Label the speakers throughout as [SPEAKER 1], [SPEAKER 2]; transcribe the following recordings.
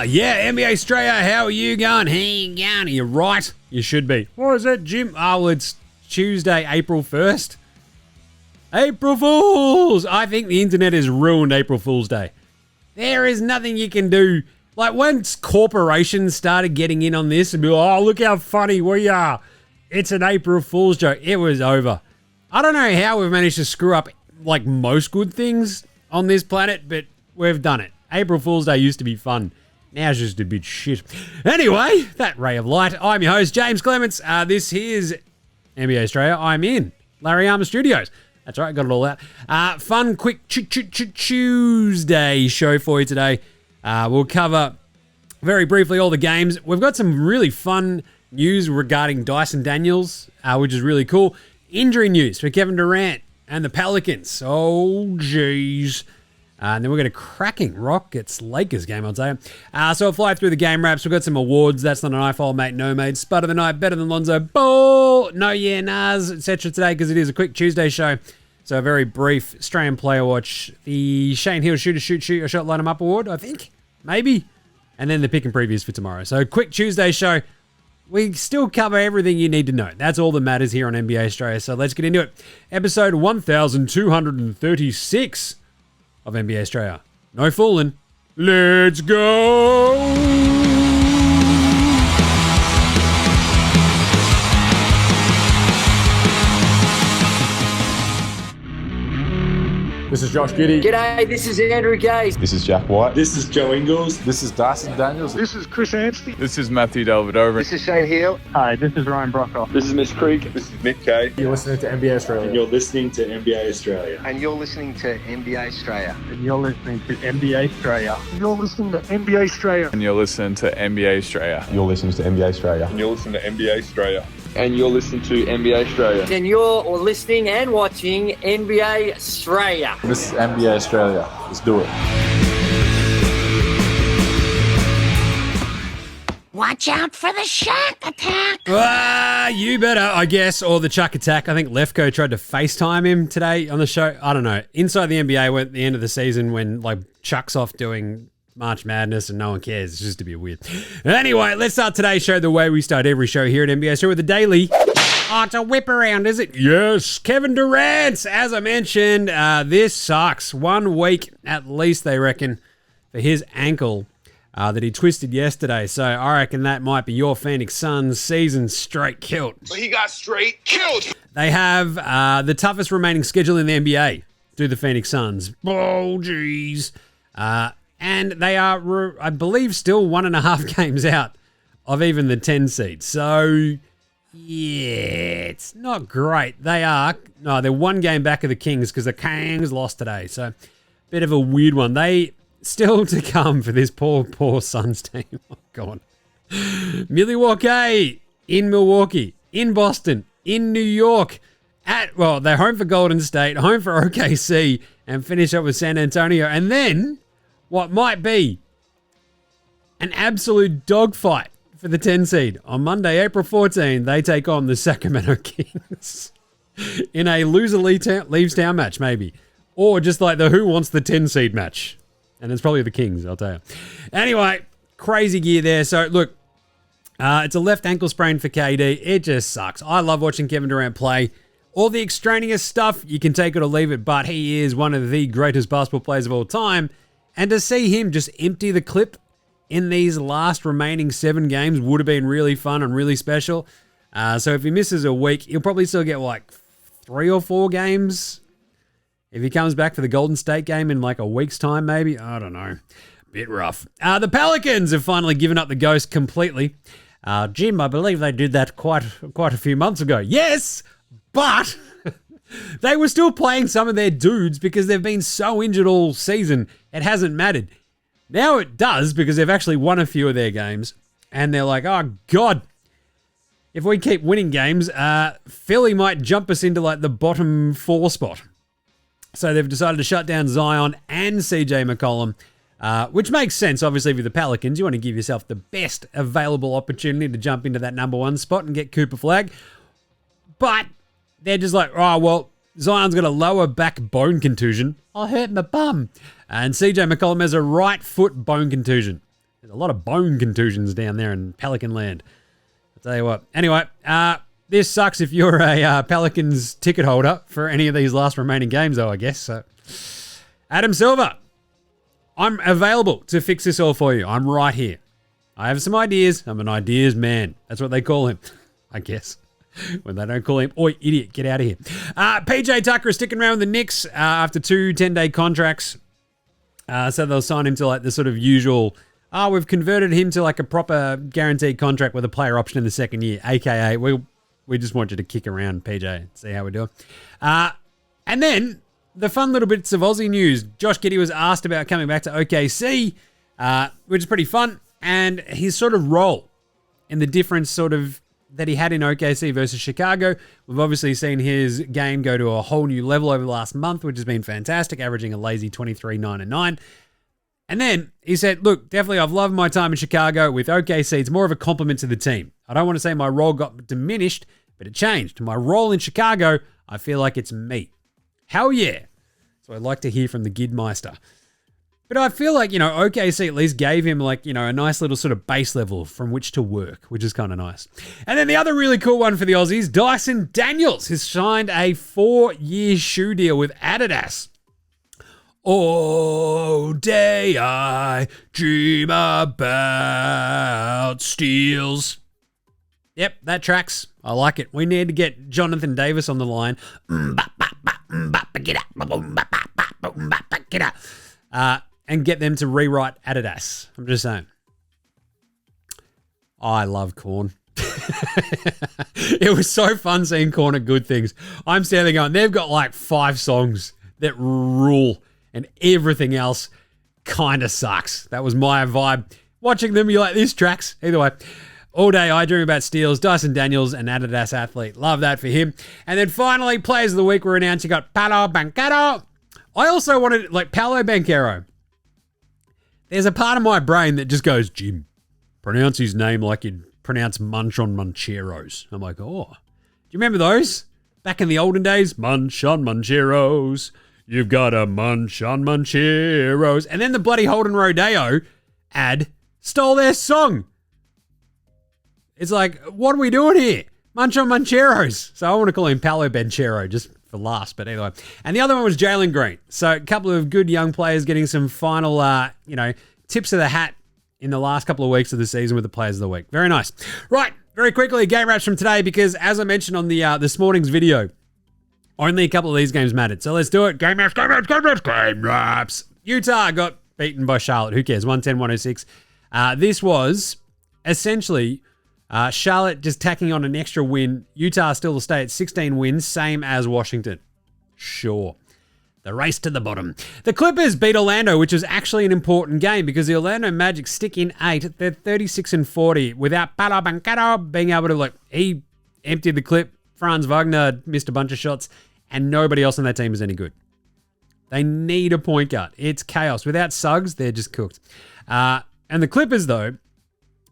[SPEAKER 1] Yeah, NBA Straya, how are you going? Hey, going? Are you right? You should be. What is that, Jim? Oh, it's Tuesday, April 1st. April Fools! I think the internet has ruined April Fool's Day. There is nothing you can do. Like, once corporations started getting in on this and be like, oh, look how funny we are. It's an April Fool's joke. It was over. I don't know how we've managed to screw up, like, most good things on this planet, but we've done it. April Fool's Day used to be fun. Now it's just a bit shit. Anyway, that ray of light. I'm your host, James Clements. This is NBA Australia. I'm in Larry Armour Studios. That's right, got it all out. Fun, quick Tuesday show for you today. We'll cover very briefly all the games. We've got some really fun news regarding Dyson Daniels, which is really cool. Injury news for Kevin Durant and the Pelicans. Oh, geez. And then we're going to cracking Rockets-Lakers game, I'd say. So we'll fly through the game wraps. We've got some awards. That's not an iFile, mate. No, mate. Spud of the night. Better than Lonzo. Ball. No, yeah, nars, etc. today because it is a quick Tuesday show. So a very brief Australian player watch. The Shane Hill shoot a shot, line 'em up award, I think. Maybe. And then the pick and previews for tomorrow. So quick Tuesday show. We still cover everything you need to know. That's all that matters here on NBA Australia. So let's get into it. Episode 1236 of NBA Australia. No fooling. Let's go!
[SPEAKER 2] This is Josh Giddey.
[SPEAKER 3] G'day, this is Andrew Gaze.
[SPEAKER 4] This is Jack White.
[SPEAKER 5] This is Joe Ingles.
[SPEAKER 4] This is Dyson Daniels.
[SPEAKER 6] This is Chris Anstey.
[SPEAKER 7] This is Matthew Delvedova.
[SPEAKER 8] This is Shane Hill.
[SPEAKER 9] Hi, this is Ryan Brockhoff.
[SPEAKER 5] This is Mitch Creek.
[SPEAKER 8] This is Nick Kay.
[SPEAKER 2] You're listening to NBA Australia.
[SPEAKER 5] And you're listening to NBA Australia.
[SPEAKER 8] And you're listening to NBA Straya.
[SPEAKER 9] And you're listening to NBA Straya.
[SPEAKER 6] You're listening to NBA Straya.
[SPEAKER 7] And you're listening to NBA Straya.
[SPEAKER 4] You're listening to NBA Australia.
[SPEAKER 5] And you're listening to NBA Australia.
[SPEAKER 8] And you're listening to NBA Australia.
[SPEAKER 3] And you're listening and watching NBA Straya.
[SPEAKER 4] This is NBA Australia. Let's do it.
[SPEAKER 10] Watch out for the shark attack.
[SPEAKER 1] You better, I guess, or the Chuck attack. I think Lefko tried to FaceTime him today on the show. I don't know. Inside the NBA, we're at the end of the season when like Chuck's off doing March Madness and no one cares. It's just a bit weird. Anyway, let's start today's show the way we start every show here at NBA Show with the daily. Oh, it's a whip around, is it? Yes, Kevin Durant. As I mentioned, this sucks. 1 week at least, they reckon, for his ankle that he twisted yesterday. So I reckon that might be your Phoenix Suns season straight killed.
[SPEAKER 11] So he got straight killed.
[SPEAKER 1] They have the toughest remaining schedule in the NBA, do the Phoenix Suns. Oh, geez. And they are, I believe, still 1.5 games out of even the 10 seed. So, yeah, it's not great. They're 1 game back of the Kings because the Kings lost today. So, bit of a weird one. They still to come for this poor Suns team. Oh, God. Milwaukee, in Boston, in New York. They're home for Golden State, home for OKC, and finish up with San Antonio. And then what might be an absolute dogfight for the 10 seed. On Monday, April 14, they take on the Sacramento Kings in a loser leaves town match, maybe. Or just like the who wants the 10 seed match. And it's probably the Kings, I'll tell you. Anyway, crazy gear there. So, look, it's a left ankle sprain for KD. It just sucks. I love watching Kevin Durant play. All the extraneous stuff, you can take it or leave it, but he is one of the greatest basketball players of all time. And to see him just empty the clip in these last remaining 7 games would have been really fun and really special. So if he misses a week, he'll probably still get like 3 or 4 games. If he comes back for the Golden State game in like a week's time, maybe. I don't know. Bit rough. The Pelicans have finally given up the ghost completely. Jim, I believe they did that quite a few months ago. Yes, but they were still playing some of their dudes because they've been so injured all season, it hasn't mattered. Now it does because they've actually won a few of their games, and they're like, oh, God, if we keep winning games, Philly might jump us into like the bottom 4 spot. So they've decided to shut down Zion and CJ McCollum, which makes sense, obviously, with the Pelicans. You want to give yourself the best available opportunity to jump into that number 1 spot and get Cooper Flag. But they're just like, oh, well, Zion's got a lower back bone contusion. I hurt my bum. And CJ McCollum has a right foot bone contusion. There's a lot of bone contusions down there in Pelican land. I'll tell you what. Anyway, this sucks if you're a Pelicans ticket holder for any of these last remaining games, though, I guess. So, Adam Silver, I'm available to fix this all for you. I'm right here. I have some ideas. I'm an ideas man. That's what they call him, I guess. When they don't call him, oi, idiot, get out of here. PJ Tucker is sticking around with the Knicks after 2 10-day contracts. So they'll sign him to like the sort of usual, we've converted him to like a proper guaranteed contract with a player option in the second year, aka we just want you to kick around, PJ, see how we're doing. And then the fun little bits of Aussie news. Josh Giddey was asked about coming back to OKC, which is pretty fun, and his sort of role in the difference sort of that he had in OKC versus Chicago. We've obviously seen his game go to a whole new level over the last month, which has been fantastic, averaging a lazy 23, 9, and 9. And then he said, look, definitely I've loved my time in Chicago. With OKC, it's more of a compliment to the team. I don't want to say my role got diminished, but it changed. My role in Chicago, I feel like it's me. Hell yeah. So I'd like to hear from the Gidmeister. But I feel like, OKC at least gave him like, a nice little sort of base level from which to work, which is kind of nice. And then the other really cool one for the Aussies, Dyson Daniels has signed a 4-year shoe deal with Adidas. All day I dream about steals. Yep, that tracks. I like it. We need to get Jonathan Davis on the line. And get them to rewrite Adidas. I'm just saying. I love Korn. It was so fun seeing Korn at Good Things. I'm standing there going, they've got like 5 songs that rule and everything else kind of sucks. That was my vibe. Watching them, you're like, this tracks. Either way. All day I dream about steals, Dyson Daniels, an Adidas athlete. Love that for him. And then finally, players of the week were announced. You got Paolo Banchero. I also wanted, like, Paolo Banchero. There's a part of my brain that just goes, Jim, pronounce his name like you'd pronounce Munch on Muncheros. I'm like, oh. Do you remember those? Back in the olden days? Munch on Muncheros. You've got a munch on Muncheros. And then the bloody Holden Rodeo ad stole their song. It's like, what are we doing here? Munch on Muncheros. So I want to call him Paolo Banchero just for last, but anyway. And the other one was Jalen Green. So a couple of good young players getting some final, tips of the hat in the last couple of weeks of the season with the players of the week. Very nice. Right, very quickly, game wraps from today because as I mentioned on the this morning's video, only a couple of these games mattered. So let's do it. Game wraps, game wraps, game wraps, game wraps. Utah got beaten by Charlotte. Who cares? 110-106. This was essentially Charlotte just tacking on an extra win. Utah still to stay at 16 wins, same as Washington. Sure. The race to the bottom. The Clippers beat Orlando, which was actually an important game because the Orlando Magic stick in 8. They're 36-40 without Paolo Banchero being able to, he emptied the clip. Franz Wagner missed a bunch of shots and nobody else on that team is any good. They need a point guard. It's chaos. Without Suggs, they're just cooked. And the Clippers, though,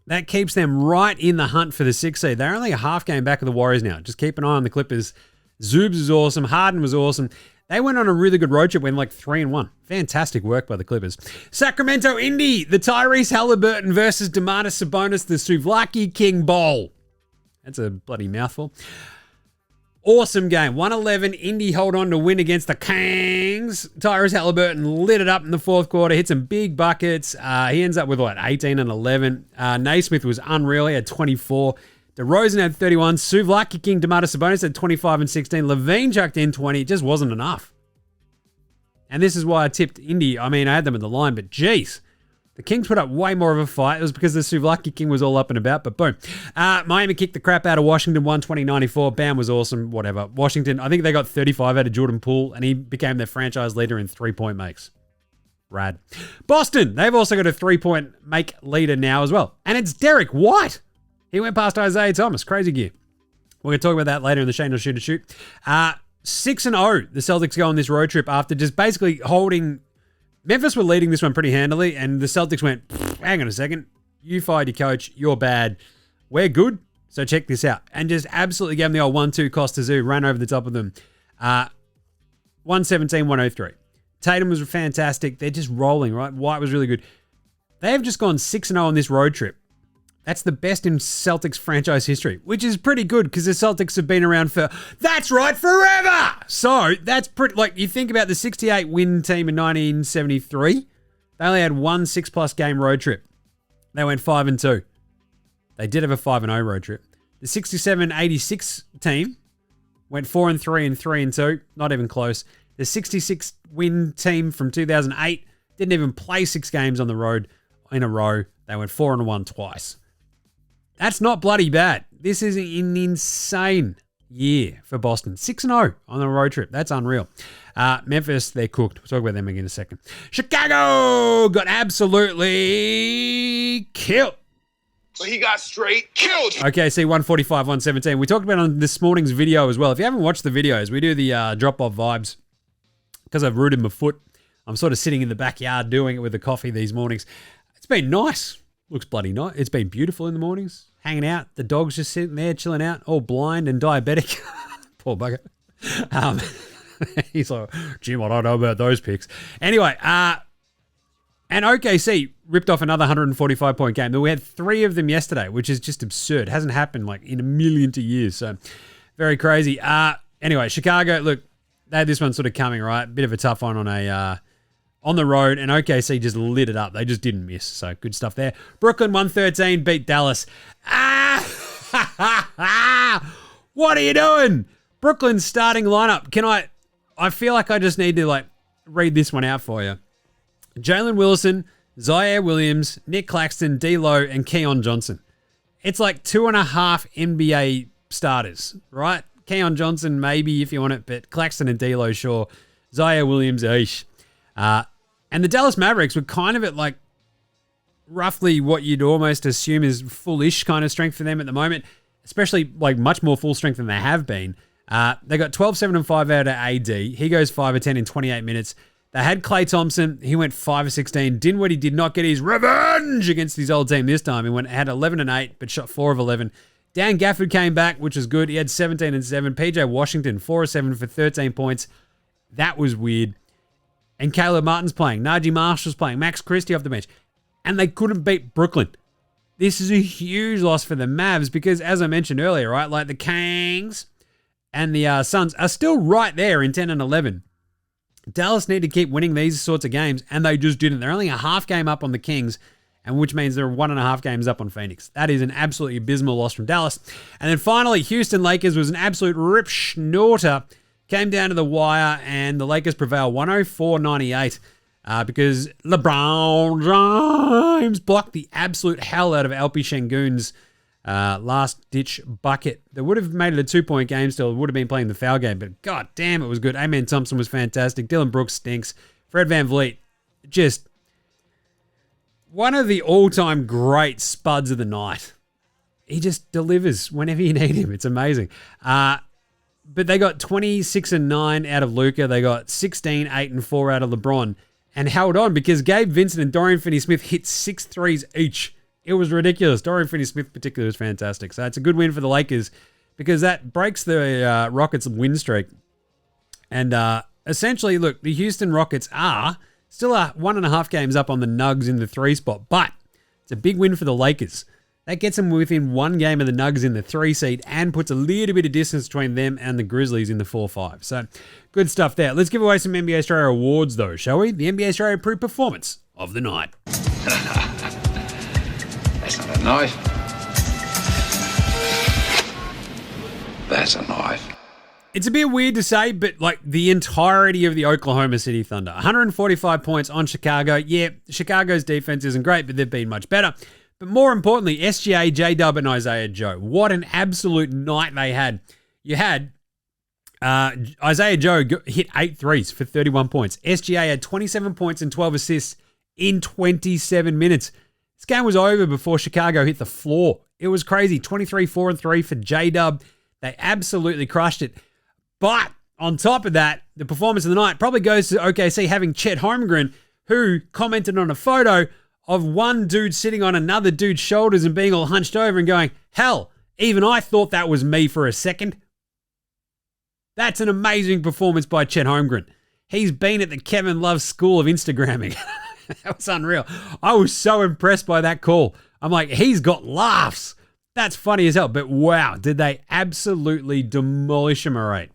[SPEAKER 1] that keeps them right in the hunt for the 6th seed. They're only a half game back of the Warriors now. Just keep an eye on the Clippers. Zoobs is awesome. Harden was awesome. They went on a really good road trip, went 3-1. Fantastic work by the Clippers. Sacramento Indy, the Tyrese Halliburton versus Domantas Sabonis, the Souvlaki King Bowl. That's a bloody mouthful. Awesome game. 111. Indy hold on to win against the Kings. Tyrese Halliburton lit it up in the fourth quarter, hit some big buckets. He ends up with 18 and 11. Naismith was unreal. He had 24. DeRozan had 31. Souvlaki King Domantas Sabonis had 25 and 16. Levine chucked in 20. It just wasn't enough. And this is why I tipped Indy. I mean, I had them in the line, but geez. The Kings put up way more of a fight. It was because the Souvlaki King was all up and about, but boom. Miami kicked the crap out of Washington, 120-94. Bam was awesome, whatever. Washington, I think they got 35 out of Jordan Poole, and he became their franchise leader in three-point makes. Rad. Boston, they've also got a three-point make leader now as well. And it's Derek White. He went past Isaiah Thomas. Crazy gear. We're going to talk about that later in the Shane or Shoot to Shoot. 6-0, the Celtics go on this road trip after just basically holding... Memphis were leading this one pretty handily, and the Celtics went, hang on a second, you fired your coach, you're bad, we're good, so check this out. And just absolutely gave them the old 1-2 Costa Zoo, ran over the top of them. 117-103. Tatum was fantastic. They're just rolling, right? White was really good. They have just gone 6-0 on this road trip. That's the best in Celtics franchise history, which is pretty good because the Celtics have been around for, that's right, forever. So that's pretty, like, you think about the 68 win team in 1973, they only had one 6+ game road trip. They went 5-2. They did have a 5-0 road trip. The 67-86 team went 4-3 and 3-2, not even close. The 66 win team from 2008 didn't even play 6 games on the road in a row. They went 4-1 twice. That's not bloody bad. This is an insane year for Boston. 6-0 on the road trip. That's unreal. Memphis, they're cooked. We'll talk about them again in a second. Chicago got absolutely killed.
[SPEAKER 11] So he got straight killed.
[SPEAKER 1] OKC 145-117. We talked about it on this morning's video as well. If you haven't watched the videos, we do the drop-off vibes. Because I've rooted my foot, I'm sort of sitting in the backyard doing it with a coffee these mornings. It's been nice. Looks bloody nice. It's been beautiful in the mornings. Hanging out. The dog's just sitting there chilling out, all blind and diabetic. Poor bugger. He's like, Jim, I don't know about those picks. Anyway, and OKC ripped off another 145-point game. We had 3 of them yesterday, which is just absurd. Hasn't happened like in a million years. So very crazy. Anyway, Chicago, look, they had this one sort of coming, right? Bit of a tough one on the road, and OKC just lit it up. They just didn't miss, so good stuff there. Brooklyn 113 beat Dallas. What are you doing? Brooklyn's starting lineup. I feel like I just need to like read this one out for you. Jalen Wilson, Zaire Williams, Nick Claxton, D'Lo, and Keon Johnson. It's like 2.5 NBA starters, right? Keon Johnson, maybe if you want it, but Claxton and D'Lo, sure. Zaire Williams, eesh. And the Dallas Mavericks were kind of at like roughly what you'd almost assume is full-ish kind of strength for them at the moment, especially like much more full strength than they have been. They got 12, 7, and 5 out of AD. He goes 5 of 10 in 28 minutes. They had Klay Thompson. He went 5 of 16. Dinwiddie did not get his revenge against his old team this time. He had 11 and 8, but shot 4 of 11. Dan Gafford came back, which was good. He had 17 and 7. PJ Washington, 4 of 7 for 13 points. That was weird. And Caleb Martin's playing. Najee Marshall's playing. Max Christie off the bench. And they couldn't beat Brooklyn. This is a huge loss for the Mavs because, as I mentioned earlier, right, like the Kangs and the Suns are still right there in 10 and 11. Dallas need to keep winning these sorts of games, and they just didn't. They're only a half game up on the Kings, and which means they're 1.5 games up on Phoenix. That is an absolutely abysmal loss from Dallas. And then finally, Houston Lakers was an absolute rip schnorter. Came down to the wire, and the Lakers prevail 104-98 because LeBron James blocked the absolute hell out of Alpi Şengün's last-ditch bucket. They would have made it a 2-point game still. Would have been playing the foul game, but god damn, it was good. Amen Thompson was fantastic. Dylan Brooks stinks. Fred VanVleet, just one of the all-time great Spuds of the night. He just delivers whenever you need him. It's amazing. But they got 26 and 9 out of Luka. They got 16, 8, and 4 out of LeBron. And held on because Gabe Vincent and Dorian Finney-Smith hit 6 threes each. It was ridiculous. Dorian Finney-Smith particularly was fantastic. So it's a good win for the Lakers because that breaks the Rockets' win streak. And essentially, look, the Houston Rockets are still 1.5 games up on the Nugs in the 3 spot. But it's a big win for the Lakers. That gets them within 1 game of the Nuggets in the 3 seed and puts a little bit of distance between them and the Grizzlies in the 4-5. So, good stuff there. Let's give away some NBA Australia awards, though, shall we? The NBA Australia Approved Performance of the Night.
[SPEAKER 12] That's not a knife. That's a knife.
[SPEAKER 1] It's a bit weird to say, but like the entirety of the Oklahoma City Thunder. 145 points on Chicago. Yeah, Chicago's defense isn't great, but they've been much better. But more importantly, SGA, J-Dub, and Isaiah Joe. What an absolute night they had. You had Isaiah Joe hit 8 threes for 31 points. SGA had 27 points and 12 assists in 27 minutes. This game was over before Chicago hit the floor. It was crazy. 23, 4, and 3 for J-Dub. They absolutely crushed it. But on top of that, the performance of the night probably goes to OKC having Chet Holmgren, who commented on a photo of one dude sitting on another dude's shoulders and being all hunched over and going, hell, even I thought that was me for a second. That's an amazing performance by Chet Holmgren. He's been at the Kevin Love School of Instagramming. That was unreal. I was so impressed by that call. I'm like, he's got laughs. That's funny as hell. But wow, did they absolutely demolish him, all right?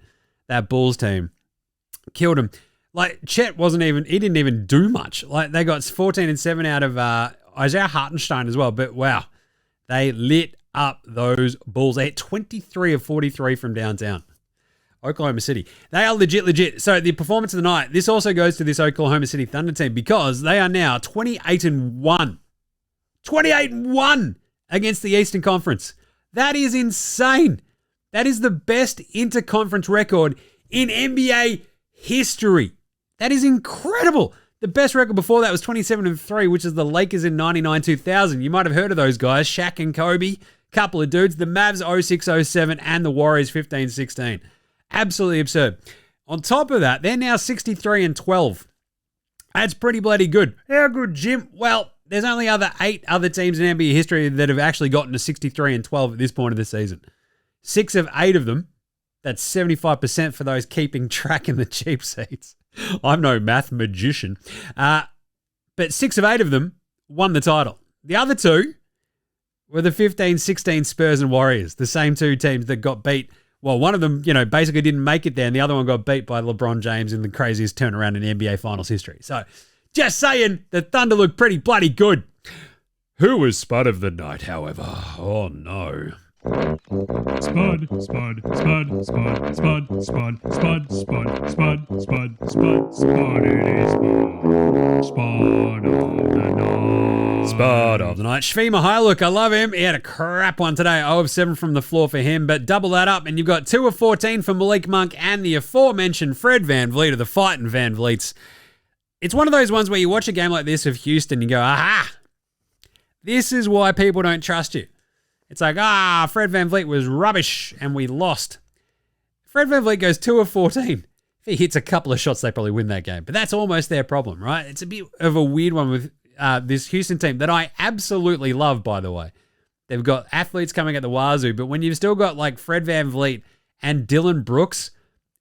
[SPEAKER 1] That Bulls team killed him. Like, Chet he didn't even do much. Like, they got 14 and 7 out of Isaiah Hartenstein as well. But wow, they lit up those Bulls. They hit 23 of 43 from downtown. Oklahoma City. They are legit. So the performance of the night, this also goes to this Oklahoma City Thunder team because they are now 28-1. 28-1 against the Eastern Conference. That is insane. That is the best interconference record in NBA history. That is incredible. The best record before that was 27-3, which is the Lakers in 99-2000. You might have heard of those guys, Shaq and Kobe, couple of dudes. The Mavs 06-07 and the Warriors 15-16. Absolutely absurd. On top of that, they're now 63-12. That's pretty bloody good. How good, Jim? Well, there's only 8 other teams in NBA history that have actually gotten to 63-12 at this point of the season. 6 of 8 of them, that's 75% for those keeping track in the cheap seats. I'm no math magician. But 6 of 8 of them won the title. The other 2 were the 15-16 Spurs and Warriors, the same 2 teams that got beat. Well, one of them, basically didn't make it there, and the other one got beat by LeBron James in the craziest turnaround in NBA Finals history. So, just saying, the Thunder look pretty bloody good. Who was Spud of the night, however? Oh, no.
[SPEAKER 13] Spud, Spud, Spud, Spud, Spud, Spud, Spud, Spud, Spud, Spud, Spud, Spud, it is Spud of the night.
[SPEAKER 1] Spud of the night. Shvima Hyluk, I love him. He had a crap one today. 0 of 7 from the floor for him, but double that up, and you've got 2 of 14 for Malik Monk and the aforementioned Fred VanVleet of the fighting VanVleets. It's one of those ones where you watch a game like this of Houston, you go, aha, this is why people don't trust you. It's like, Fred VanVleet was rubbish and we lost. Fred VanVleet goes 2 of 14. If he hits a couple of shots, they probably win that game. But that's almost their problem, right? It's a bit of a weird one with this Houston team that I absolutely love, by the way. They've got athletes coming at the wazoo, but when you've still got like Fred VanVleet and Dylan Brooks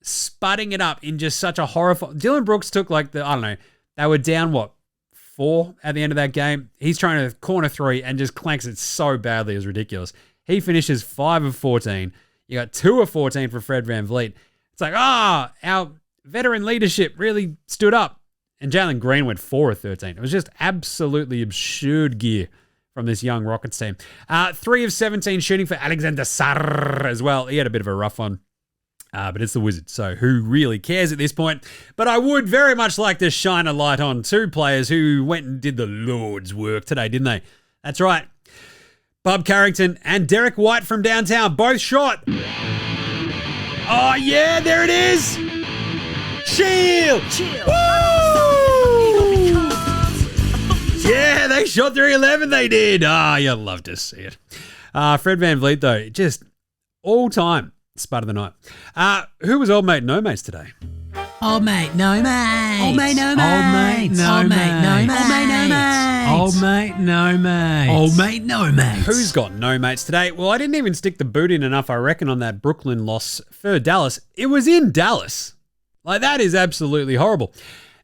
[SPEAKER 1] spudding it up in just such a horrifying... Dylan Brooks took they were down, 4 at the end of that game. He's trying to corner 3 and just clanks it so badly. It was ridiculous. He finishes 5 of 14. You got 2 of 14 for Fred VanVleet. It's like, our veteran leadership really stood up. And Jalen Green went 4 of 13. It was just absolutely absurd gear from this young Rockets team. 3 of 17 shooting for Alexander Sarr as well. He had a bit of a rough one. But it's the Wizards, so who really cares at this point? But I would very much like to shine a light on 2 players who went and did the Lord's work today, didn't they? That's right. Bub Carrington and Derek White from downtown both shot. Oh, yeah, there it is. Chill. Woo! Yeah, they shot 3-11, they did. You'll love to see it. Fred VanVleet, though, just all time. Spud of the night. Who was Old Mate No Mates today?
[SPEAKER 10] Old Mate No Mates.
[SPEAKER 1] Old Mate No Mates.
[SPEAKER 10] Old Mate No Mates.
[SPEAKER 1] Old Mate No Mates.
[SPEAKER 10] Old Mate No Mates.
[SPEAKER 1] Who's got no mates today? Well, I didn't even stick the boot in enough, I reckon, on that Brooklyn loss for Dallas. It was in Dallas. Like, that is absolutely horrible.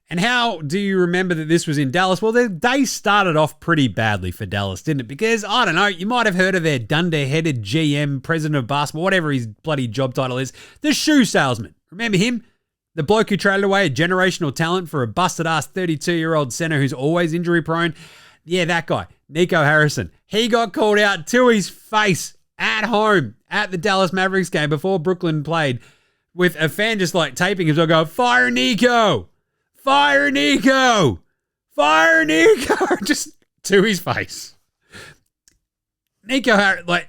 [SPEAKER 1] And how do you remember that this was in Dallas? Well, the day started off pretty badly for Dallas, didn't it? Because, I don't know, you might have heard of their dunder-headed GM, president of basketball, whatever his bloody job title is, the shoe salesman. Remember him? The bloke who traded away a generational talent for a busted-ass 32-year-old center who's always injury-prone. Yeah, that guy, Nico Harrison. He got called out to his face at home at the Dallas Mavericks game before Brooklyn played with a fan just like taping him. So go, fire Nico! Fire Nico! Fire Nico! Just to his face. Nico Harrison,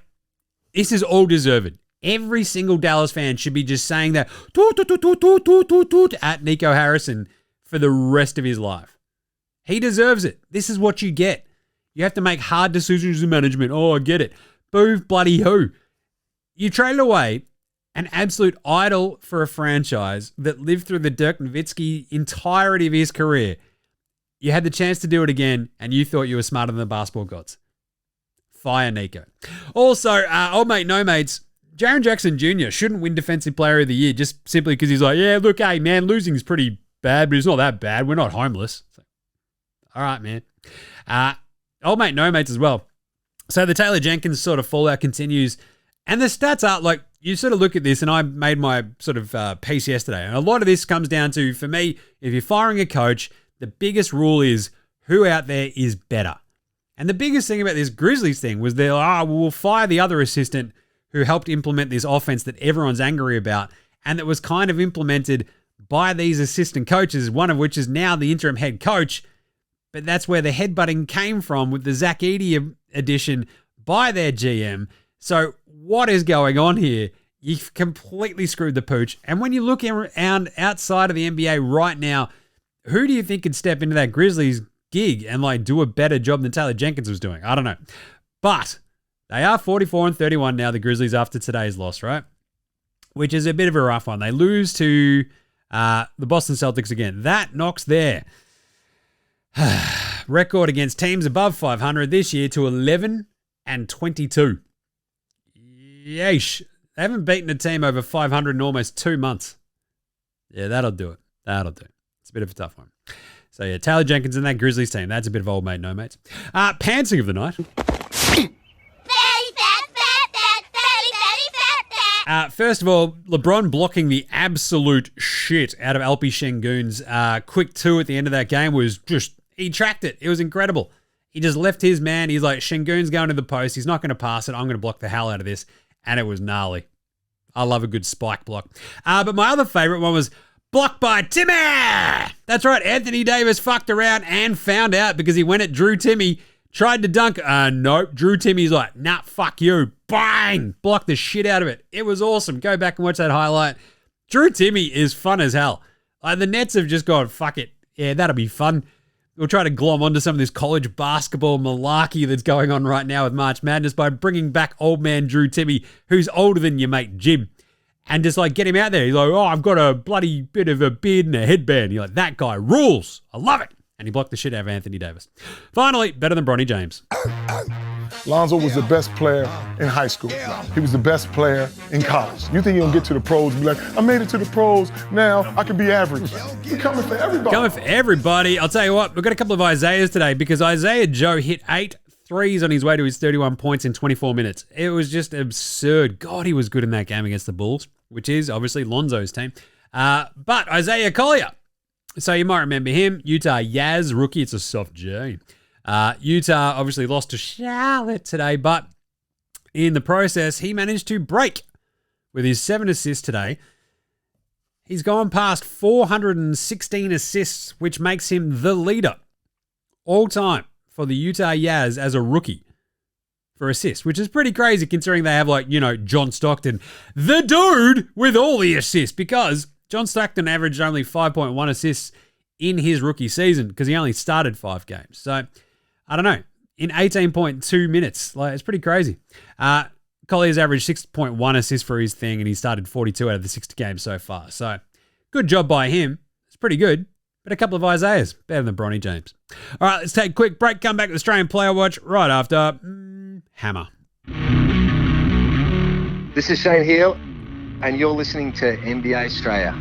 [SPEAKER 1] this is all deserved. Every single Dallas fan should be just saying that at Nico Harrison for the rest of his life. He deserves it. This is what you get. You have to make hard decisions in management. Oh, I get it. Boo bloody who. You traded away an absolute idol for a franchise that lived through the Dirk Nowitzki entirety of his career. You had the chance to do it again, and you thought you were smarter than the basketball gods. Fire Nico. Also, Old Mate No Mates, Jaren Jackson Jr. shouldn't win Defensive Player of the Year just simply because he's like, yeah, look, hey, man, losing is pretty bad, but it's not that bad. We're not homeless. All right, man. Old mate, no mates as well. So the Taylor Jenkins sort of fallout continues. And the stats are like, you sort of look at this, and I made my sort of piece yesterday. And a lot of this comes down to, for me, if you're firing a coach, the biggest rule is who out there is better. And the biggest thing about this Grizzlies thing was we'll fire the other assistant who helped implement this offense that everyone's angry about, and that was kind of implemented by these assistant coaches, one of which is now the interim head coach. But that's where the headbutting came from with the Zach Edey addition by their GM. So what is going on here? You've completely screwed the pooch. And when you look around outside of the NBA right now, who do you think could step into that Grizzlies gig and like do a better job than Taylor Jenkins was doing? I don't know. But they are 44-31 now, the Grizzlies, after today's loss, right? Which is a bit of a rough one. They lose to the Boston Celtics again. That knocks their record against teams above 500 this year to 11-22. Yeesh. They haven't beaten a team over 500 in almost 2 months. Yeah, that'll do it. That'll do. It's a bit of a tough one. So yeah, Taylor Jenkins and that Grizzlies team. That's a bit of old mate, no mates. Pantsing of the night. First of all, LeBron blocking the absolute shit out of Alpi Şengün's quick two at the end of that game was just, he tracked it. It was incredible. He just left his man. He's like, Şengün's going to the post. He's not going to pass it. I'm going to block the hell out of this. And it was gnarly. I love a good spike block. But my other favorite one was blocked by Timmy. That's right. Anthony Davis fucked around and found out because he went at Drew Timmy, tried to dunk. Nope. Drew Timmy's like, nah, fuck you. Bang. Blocked the shit out of it. It was awesome. Go back and watch that highlight. Drew Timmy is fun as hell. Like the Nets have just gone, fuck it. Yeah, that'll be fun. We'll try to glom onto some of this college basketball malarkey that's going on right now with March Madness by bringing back old man Drew Timmy, who's older than your mate Jim, and just like get him out there. He's like, oh, I've got a bloody bit of a beard and a headband. You're like, that guy rules. I love it. And he blocked the shit out of Anthony Davis. Finally, better than Bronny James.
[SPEAKER 14] Lonzo was the best player in high school. He was the best player in college. You think he'll get to the pros and be like, I made it to the pros, now I can be average. He's coming for everybody.
[SPEAKER 1] Coming for everybody. I'll tell you what, we've got a couple of Isaiahs today because Isaiah Joe hit 8 threes on his way to his 31 points in 24 minutes. It was just absurd. God, he was good in that game against the Bulls, which is obviously Lonzo's team. But Isaiah Collier. So you might remember him, Utah Jazz rookie. It's a soft J. Utah obviously lost to Charlotte today, but in the process, he managed to break with his 7 assists today. He's gone past 416 assists, which makes him the leader all time for the Utah Jazz as a rookie for assists, which is pretty crazy considering they have John Stockton, the dude with all the assists, because John Stockton averaged only 5.1 assists in his rookie season because he only started 5 games. So, I don't know. In 18.2 minutes, it's pretty crazy. Collier's averaged 6.1 assists for his thing, and he started 42 out of the 60 games so far. So, good job by him. It's pretty good. But a couple of Isaiahs, better than Bronny James. All right, let's take a quick break. Come back with Australian Player Watch right after Hammer.
[SPEAKER 8] This is Shane Heal, and you're listening to NBA Straya.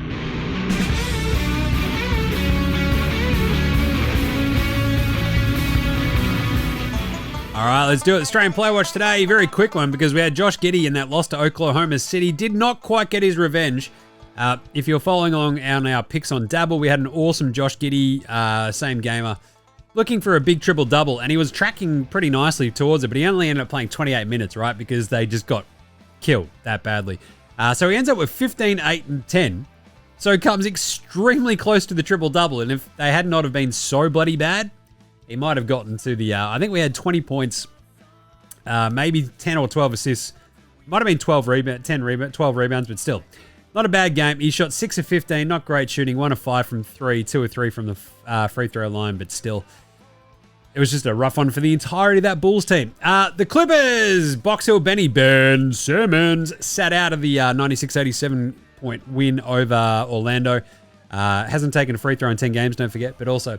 [SPEAKER 1] All right, let's do it. Australian Player Watch today. Very quick one because we had Josh Giddey in that loss to Oklahoma City. Did not quite get his revenge. If you're following along on our picks on Dabble, we had an awesome Josh Giddey, same gamer, looking for a big triple-double, and he was tracking pretty nicely towards it, but he only ended up playing 28 minutes, right, because they just got killed that badly. So he ends up with 15, 8, and 10. So he comes extremely close to the triple-double, and if they had not have been so bloody bad, he might have gotten to the, I think we had 20 points, maybe 10 or 12 assists. Might have been 12 rebounds, but still. Not a bad game. He shot 6 of 15, not great shooting, 1 of 5 from 3, 2 of 3 from the free throw line, but still. It was just a rough one for the entirety of that Bulls team. The Clippers, Box Hill Benny, Ben Simmons, sat out of the 96-87 point win over Orlando. Hasn't taken a free throw in 10 games, don't forget, but also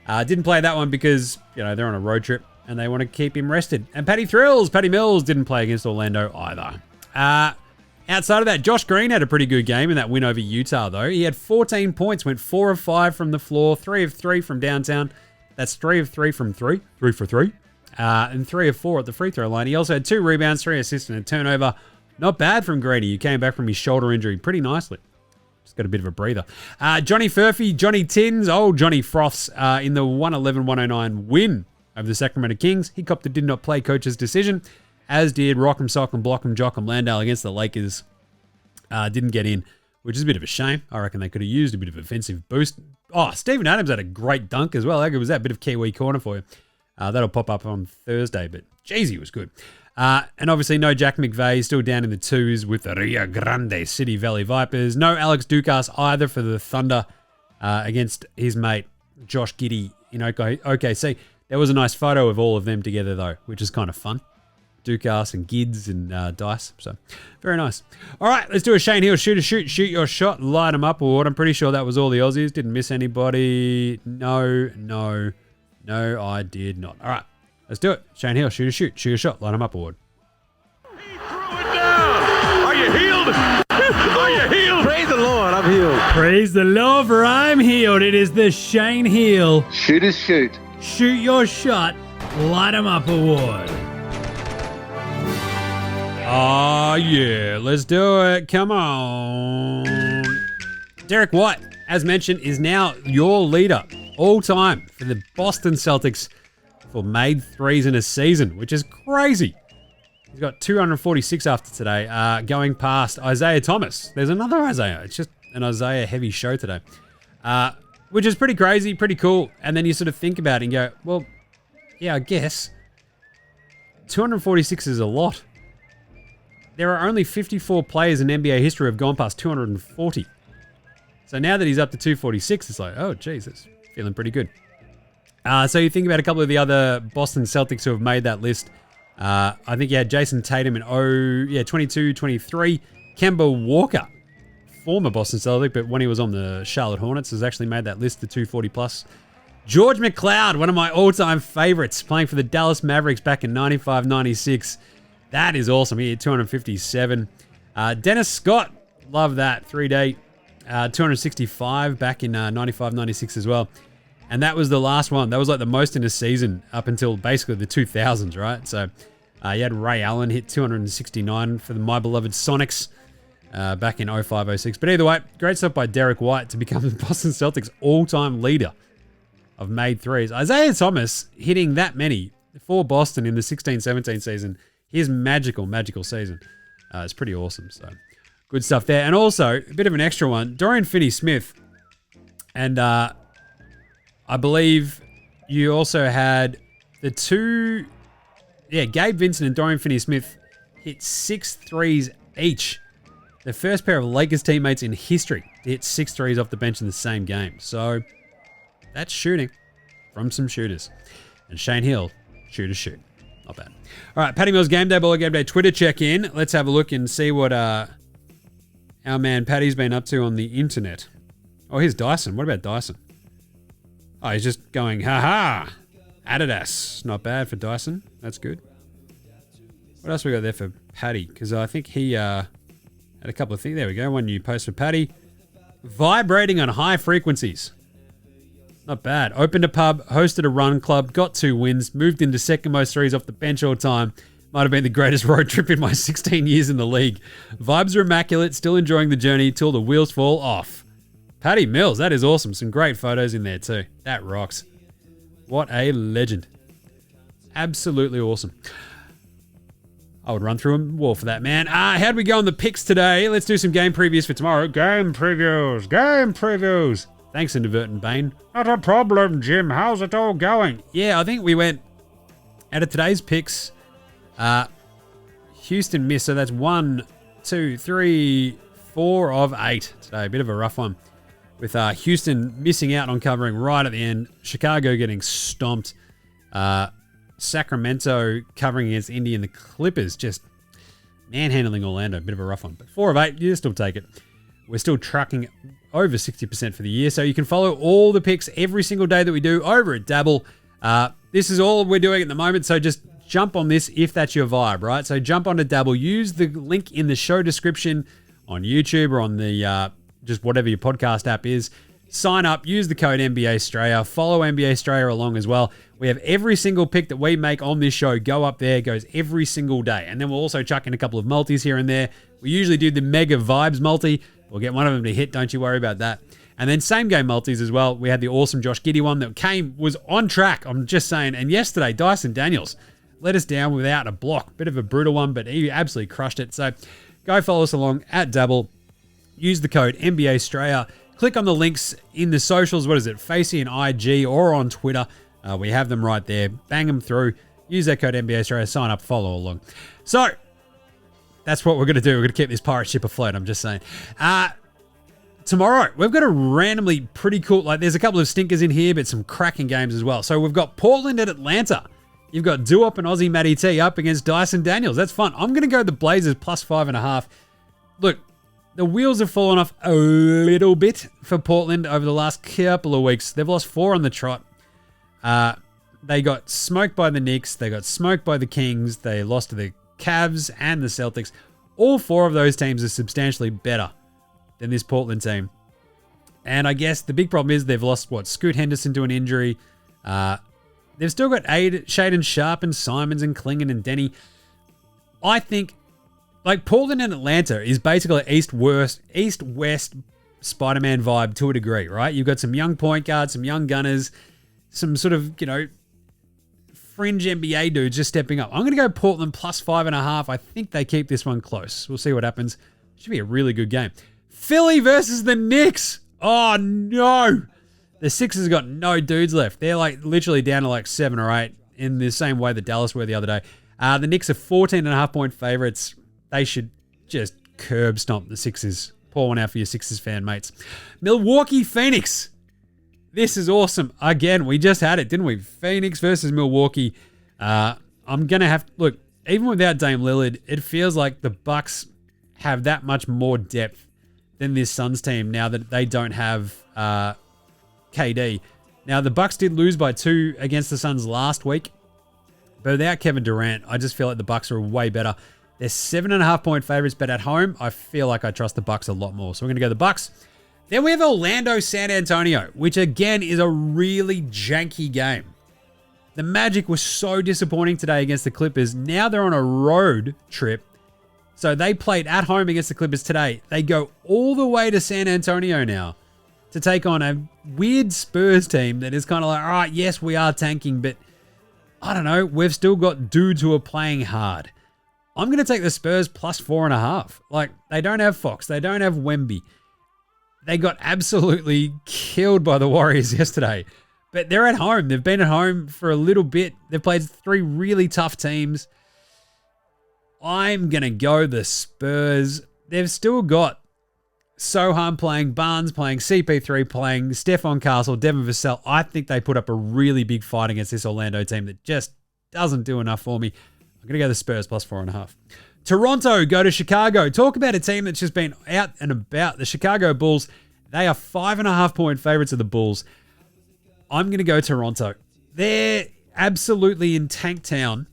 [SPEAKER 1] didn't play that one because, they're on a road trip and they want to keep him rested. And Patty Mills didn't play against Orlando either. Outside of that, Josh Green had a pretty good game in that win over Utah, though. He had 14 points, went 4 of 5 from the floor, 3 of 3 from downtown. That's 3 of 3 from 3. 3 for 3. And 3 of 4 at the free throw line. He also had 2 rebounds, 3 assists, and a turnover. Not bad from Greedy. He came back from his shoulder injury pretty nicely. Just got a bit of a breather. Johnny Furphy, Johnny Tins, old Johnny Froths in the 111-109 win over the Sacramento Kings. He copped the did not play coach's decision, as did Rock'em Sock'em Block'em Jock'em Landale against the Lakers. Didn't get in, which is a bit of a shame. I reckon they could have used a bit of offensive boost. Oh, Steven Adams had a great dunk as well. How good was that? Bit of Kiwi corner for you. That'll pop up on Thursday, but jeez, he was good. And obviously no Jack McVeigh, still down in the 2s with the Rio Grande City Valley Vipers. No Alex Dukas either for the Thunder against his mate Josh Giddey in OKC. There was a nice photo of all of them together though, which is kind of fun. Dukas and Gids and Dice. So very nice. All right, let's do a Shane Hill shoot your shot, light them up award. I'm pretty sure that was all the Aussies. Didn't miss anybody. No, I did not. All right, let's do it. Shane Hill, shoot your shot, light him up award.
[SPEAKER 11] He threw it down. Are you healed? Are you healed?
[SPEAKER 3] Praise the Lord, I'm healed.
[SPEAKER 13] Praise the Lord, for I'm healed. It is the Shane Hill
[SPEAKER 8] Shooters shoot.
[SPEAKER 13] Shoot your shot, light him up award.
[SPEAKER 1] Oh, yeah, let's do it. Come on. Derek White, as mentioned, is now your leader all time for the Boston Celtics for made threes in a season, which is crazy. He's got 246 after today, going past Isaiah Thomas. There's another Isaiah. It's just an Isaiah-heavy show today, which is pretty crazy, pretty cool. And then you sort of think about it and go, well, yeah, I guess 246 is a lot. There are only 54 players in NBA history who have gone past 240. So now that he's up to 246, it's like, oh, Jesus, feeling pretty good. So you think about a couple of the other Boston Celtics who have made that list. I think you had Jason Tatum in 22, 23. Kemba Walker, former Boston Celtic, but when he was on the Charlotte Hornets, has actually made that list to 240 plus. George McLeod, one of my all-time favorites, playing for the Dallas Mavericks back in 95-96. That is awesome. He hit 257. Dennis Scott, love that. 3-day, 265 back in 95-96 as well. And that was the last one. That was like the most in a season up until basically the 2000s, right? So you had Ray Allen hit 269 for the My Beloved Sonics back in 05-06. But either way, great stuff by Derek White to become the Boston Celtics all-time leader of made threes. Isaiah Thomas hitting that many for Boston in the 16-17 season. His magical season. It's pretty awesome. So good stuff there. And also, a bit of an extra one. Dorian Finney-Smith. And I believe you also had the two... Yeah, Gabe Vincent and Dorian Finney-Smith hit 6 threes each. The first pair of Lakers teammates in history to hit 6 threes off the bench in the same game. So that's shooting from some shooters. And Shane Hill, shoot. Not bad. All right, Paddy Mills Game Day, Baller Game Day Twitter check-in. Let's have a look and see what our man Paddy's been up to on the internet. Oh, here's Dyson. What about Dyson? Oh, he's just going, ha-ha, Adidas. Not bad for Dyson. That's good. What else we got there for Paddy? Because I think he had a couple of things. There we go. One new post for Paddy. Vibrating on high frequencies. Not bad. Opened a pub, hosted a run club, got 2 wins, moved into second most threes off the bench all time. Might have been the greatest road trip in my 16 years in the league. Vibes are immaculate, still enjoying the journey till the wheels fall off. Paddy Mills, that is awesome. Some great photos in there too. That rocks. What a legend. Absolutely awesome. I would run through a wall for that, man. How'd we go on the picks today? Let's do some game previews for tomorrow. Game previews. Thanks, Inadvertent Bane. Not a problem, Jim. How's it all going? Yeah, I think we went, out of today's picks, Houston missed. So that's 1, 2, 3, 4 of 8 today. A bit of a rough one. With Houston missing out on covering right at the end. Chicago getting stomped. Sacramento covering against Indy, and the Clippers just manhandling Orlando. Bit of a rough one. But 4 of 8, you still take it. We're still trucking over 60% for the year. So you can follow all the picks every single day that we do over at Dabble. This is all we're doing at the moment. So just jump on this if that's your vibe, right? So jump onto Dabble. Use the link in the show description on YouTube or on the just whatever your podcast app is. Sign up, use the code NBA Straya, follow NBA Straya along as well. We have every single pick that we make on this show go up there, goes every single day. And then we'll also chuck in a couple of multis here and there. We usually do the Mega Vibes multi. We'll get one of them to hit, don't you worry about that. And then same game multis as well. We had the awesome Josh Giddey one that was on track, I'm just saying. And yesterday, Dyson Daniels let us down without a block. Bit of a brutal one, but he absolutely crushed it. So go follow us along at Dabble. Use the code NBA Straya. Click on the links in the socials. What is it? Facey and IG or on Twitter. We have them right there. Bang them through. Use that code NBA Straya. Sign up. Follow along. So that's what we're going to do. We're going to keep this pirate ship afloat. I'm just saying. Tomorrow, we've got a randomly pretty cool... there's a couple of stinkers in here, but some cracking games as well. So we've got Portland at Atlanta. You've got Duop and Aussie Matty T up against Dyson Daniels. That's fun. I'm going to go the Blazers plus 5.5. Look, the wheels have fallen off a little bit for Portland over the last couple of weeks. They've lost 4 on the trot. They got smoked by the Knicks. They got smoked by the Kings. They lost to the Cavs and the Celtics. All 4 of those teams are substantially better than this Portland team. And I guess the big problem is they've lost, Scoot Henderson to an injury. They've still got Shaden Sharp and Simons and Klingon and Denny. I think Portland and Atlanta is basically East-West Spider-Man vibe to a degree, right? You've got some young point guards, some young gunners, some sort of, fringe NBA dudes just stepping up. I'm going to go Portland plus 5.5. I think they keep this one close. We'll see what happens. Should be a really good game. Philly versus the Knicks. Oh, no. The Sixers got no dudes left. They're literally down to 7 or 8 in the same way that Dallas were the other day. The Knicks are 14.5-point favorites. They should just curb stomp the Sixers. Pour one out for your Sixers fan mates. Milwaukee, Phoenix. This is awesome. Again, we just had it, didn't we? Phoenix versus Milwaukee. I'm going to have... Look, even without Dame Lillard, it feels like the Bucks have that much more depth than this Suns team now that they don't have KD. Now, the Bucks did lose by 2 against the Suns last week. But without Kevin Durant, I just feel like the Bucks are way better. They're 7.5-point favorites, but at home, I feel like I trust the Bucks a lot more. So we're going to go the Bucks. Then we have Orlando, San Antonio, which again is a really janky game. The Magic was so disappointing today against the Clippers. Now they're on a road trip. So they played at home against the Clippers today. They go all the way to San Antonio now to take on a weird Spurs team that is kind of all right, yes, we are tanking, but I don't know. We've still got dudes who are playing hard. I'm going to take the Spurs plus 4.5. They don't have Fox. They don't have Wemby. They got absolutely killed by the Warriors yesterday. But they're at home. They've been at home for a little bit. They've played 3 really tough teams. I'm going to go the Spurs. They've still got Sohan playing, Barnes playing, CP3 playing, Stephon Castle, Devin Vassell. I think they put up a really big fight against this Orlando team that just doesn't do enough for me. I'm going to go the Spurs plus 4.5. Toronto go to Chicago. Talk about a team that's just been out and about. The Chicago Bulls, they are 5.5-point favorites of the Bulls. I'm going to go Toronto. They're absolutely in tank town.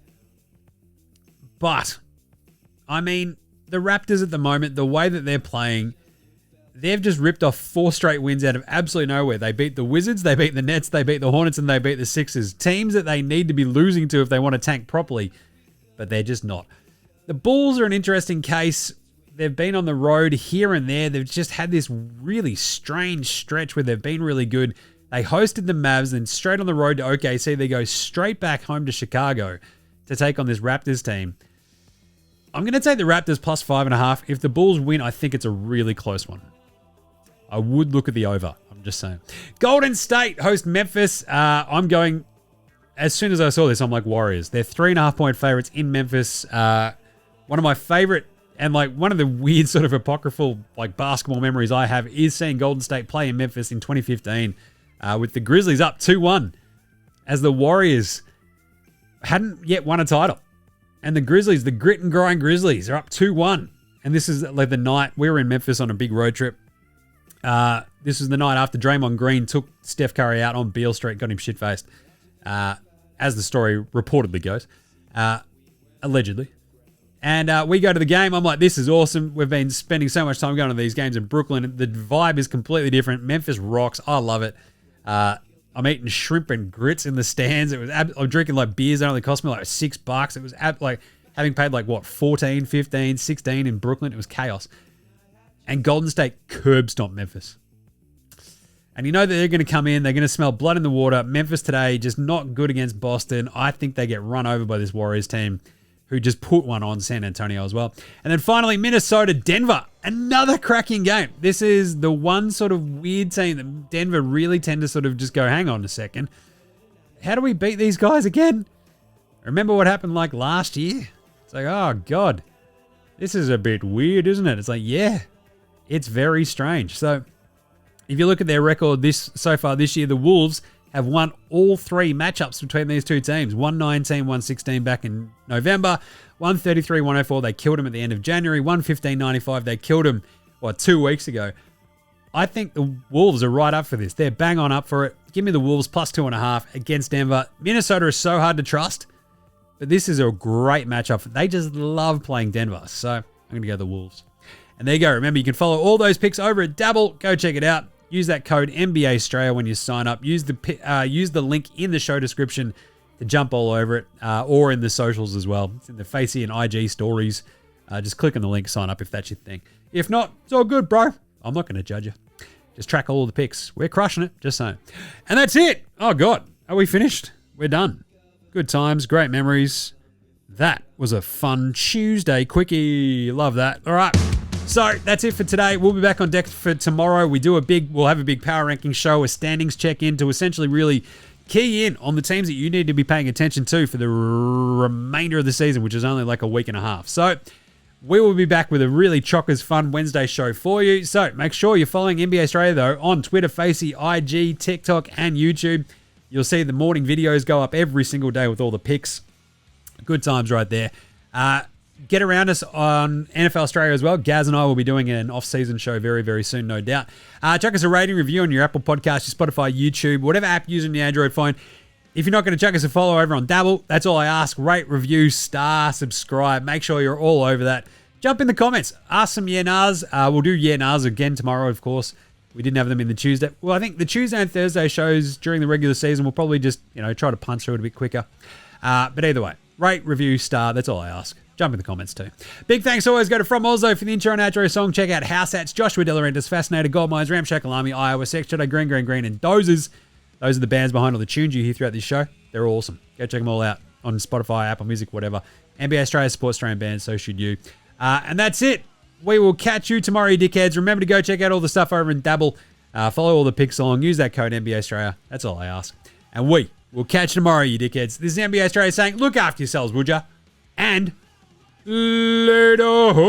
[SPEAKER 1] But, I mean, the Raptors at the moment, the way that they're playing, they've just ripped off 4 straight wins out of absolutely nowhere. They beat the Wizards, they beat the Nets, they beat the Hornets, and they beat the Sixers. Teams that they need to be losing to if they want to tank properly, but they're just not. The Bulls are an interesting case. They've been on the road here and there. They've just had this really strange stretch where they've been really good. They hosted the Mavs, then straight on the road to OKC. They go straight back home to Chicago to take on this Raptors team. I'm going to take the Raptors plus 5.5. If the Bulls win, I think it's a really close one. I would look at the over. I'm just saying. Golden State host Memphis. I'm going... As soon as I saw this, I'm like, Warriors. They're 3.5-point favorites in Memphis. One of my favorite and one of the weird sort of apocryphal basketball memories I have is seeing Golden State play in Memphis in 2015 with the Grizzlies up 2-1 as the Warriors hadn't yet won a title. And the Grizzlies, the grit and grind Grizzlies, are up 2-1. And this is the night we were in Memphis on a big road trip. This was the night after Draymond Green took Steph Curry out on Beale Street, got him shit-faced. As the story reportedly goes, allegedly. And we go to the game. I'm like, this is awesome. We've been spending so much time going to these games in Brooklyn. The vibe is completely different. Memphis rocks. I love it. I'm eating shrimp and grits in the stands. I'm drinking like beers that only cost me like $6. It was like having paid like what, 14, 15, 16 in Brooklyn. It was chaos. And Golden State curb stomped Memphis. And you know that they're going to come in. They're going to smell blood in the water. Memphis today just not good against Boston. I think they get run over by this Warriors team who just put one on San Antonio as well. And then finally, Minnesota, Denver. Another cracking game. This is the one sort of weird team that Denver really tend to sort of just go, hang on a second. How do we beat these guys again? Remember what happened like last year? It's like, oh, God. This is a bit weird, isn't it? It's like, yeah, it's very strange. So if you look at their record so far this year, the Wolves have won all three matchups between these two teams. 119, 116 back in November. 133, 104, they killed them at the end of January. 115, 95, they killed them, 2 weeks ago. I think the Wolves are right up for this. They're bang on up for it. Give me the Wolves plus 2.5 against Denver. Minnesota is so hard to trust, but this is a great matchup. They just love playing Denver, so I'm going to go the Wolves. And there you go. Remember, you can follow all those picks over at Dabble. Go check it out. Use that code NBA Straya when you sign up. Use the link in the show description to jump all over it, or in the socials as well. It's in the Facey and IG stories. Just click on the link, sign up if that's your thing. If not, it's all good, bro. I'm not going to judge you. Just track all the picks. We're crushing it, just saying. And that's it. Oh, God. Are we finished? We're done. Good times, great memories. That was a fun Tuesday quickie. Love that. All right. So that's it for today. We'll be back on deck for tomorrow. We'll have a big power ranking show, a standings check-in to essentially really key in on the teams that you need to be paying attention to for the remainder of the season, which is only like a week and a half. So we will be back with a really chockers fun Wednesday show for you. So make sure you're following NBA Australia though on Twitter, Facey, IG, TikTok, and YouTube. You'll see the morning videos go up every single day with all the picks. Good times right there. Get around us on NFL Australia as well. Gaz and I will be doing an off-season show very, very soon, no doubt. Chuck us a rating review on your Apple Podcast, your Spotify, YouTube, whatever app you're using on your Android phone. If you're not going to chuck us a follow over on Dabble, that's all I ask. Rate, review, star, subscribe. Make sure you're all over that. Jump in the comments. Ask some yeah-nahs. We'll do yeah-nahs again tomorrow, of course. We didn't have them in the Tuesday. Well, I think the Tuesday and Thursday shows during the regular season, we'll probably just, try to punch through it a bit quicker. But either way, rate, review, star. That's all I ask. Jump in the comments too. Big thanks always go to From Oslo for the intro and outro song. Check out House Hats, Joshua Delarentis, Fascinator, Goldmines, Ramshackle Army, Iowa, Sex Jedi, Green, and Dozers. Those are the bands behind all the tunes you hear throughout this show. They're awesome. Go check them all out on Spotify, Apple Music, whatever. NBA Australia supports Australian bands, so should you. And that's it. We will catch you tomorrow, you dickheads. Remember to go check out all the stuff over in Dabble. Follow all the picks along. Use that code NBA Australia. That's all I ask. And we will catch you tomorrow, you dickheads. This is NBA Australia saying, look after yourselves, would ya? And later, on.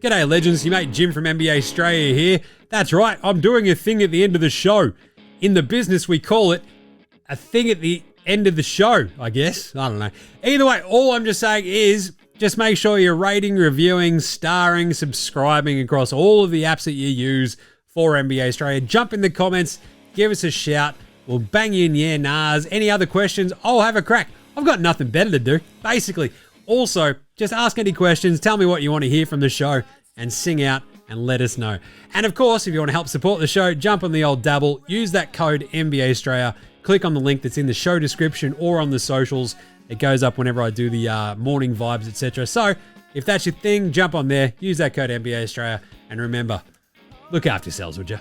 [SPEAKER 1] G'day, legends. Your mate Jim from NBA Australia here. That's right, I'm doing a thing at the end of the show. In the business, we call it a thing at the end of the show, I guess. I don't know. Either way, all I'm just saying is just make sure you're rating, reviewing, starring, subscribing across all of the apps that you use for NBA Australia. Jump in the comments, give us a shout. We'll bang you in yeah, nahs. Any other questions? I'll have a crack. I've got nothing better to do, basically. Also, just ask any questions, tell me what you want to hear from the show, and sing out and let us know. And of course, if you want to help support the show, jump on the old Dabble, use that code NBA Australia, click on the link that's in the show description or on the socials. It goes up whenever I do the morning vibes, etc. So if that's your thing, jump on there, use that code NBA Australia, and remember, look after yourselves, would you?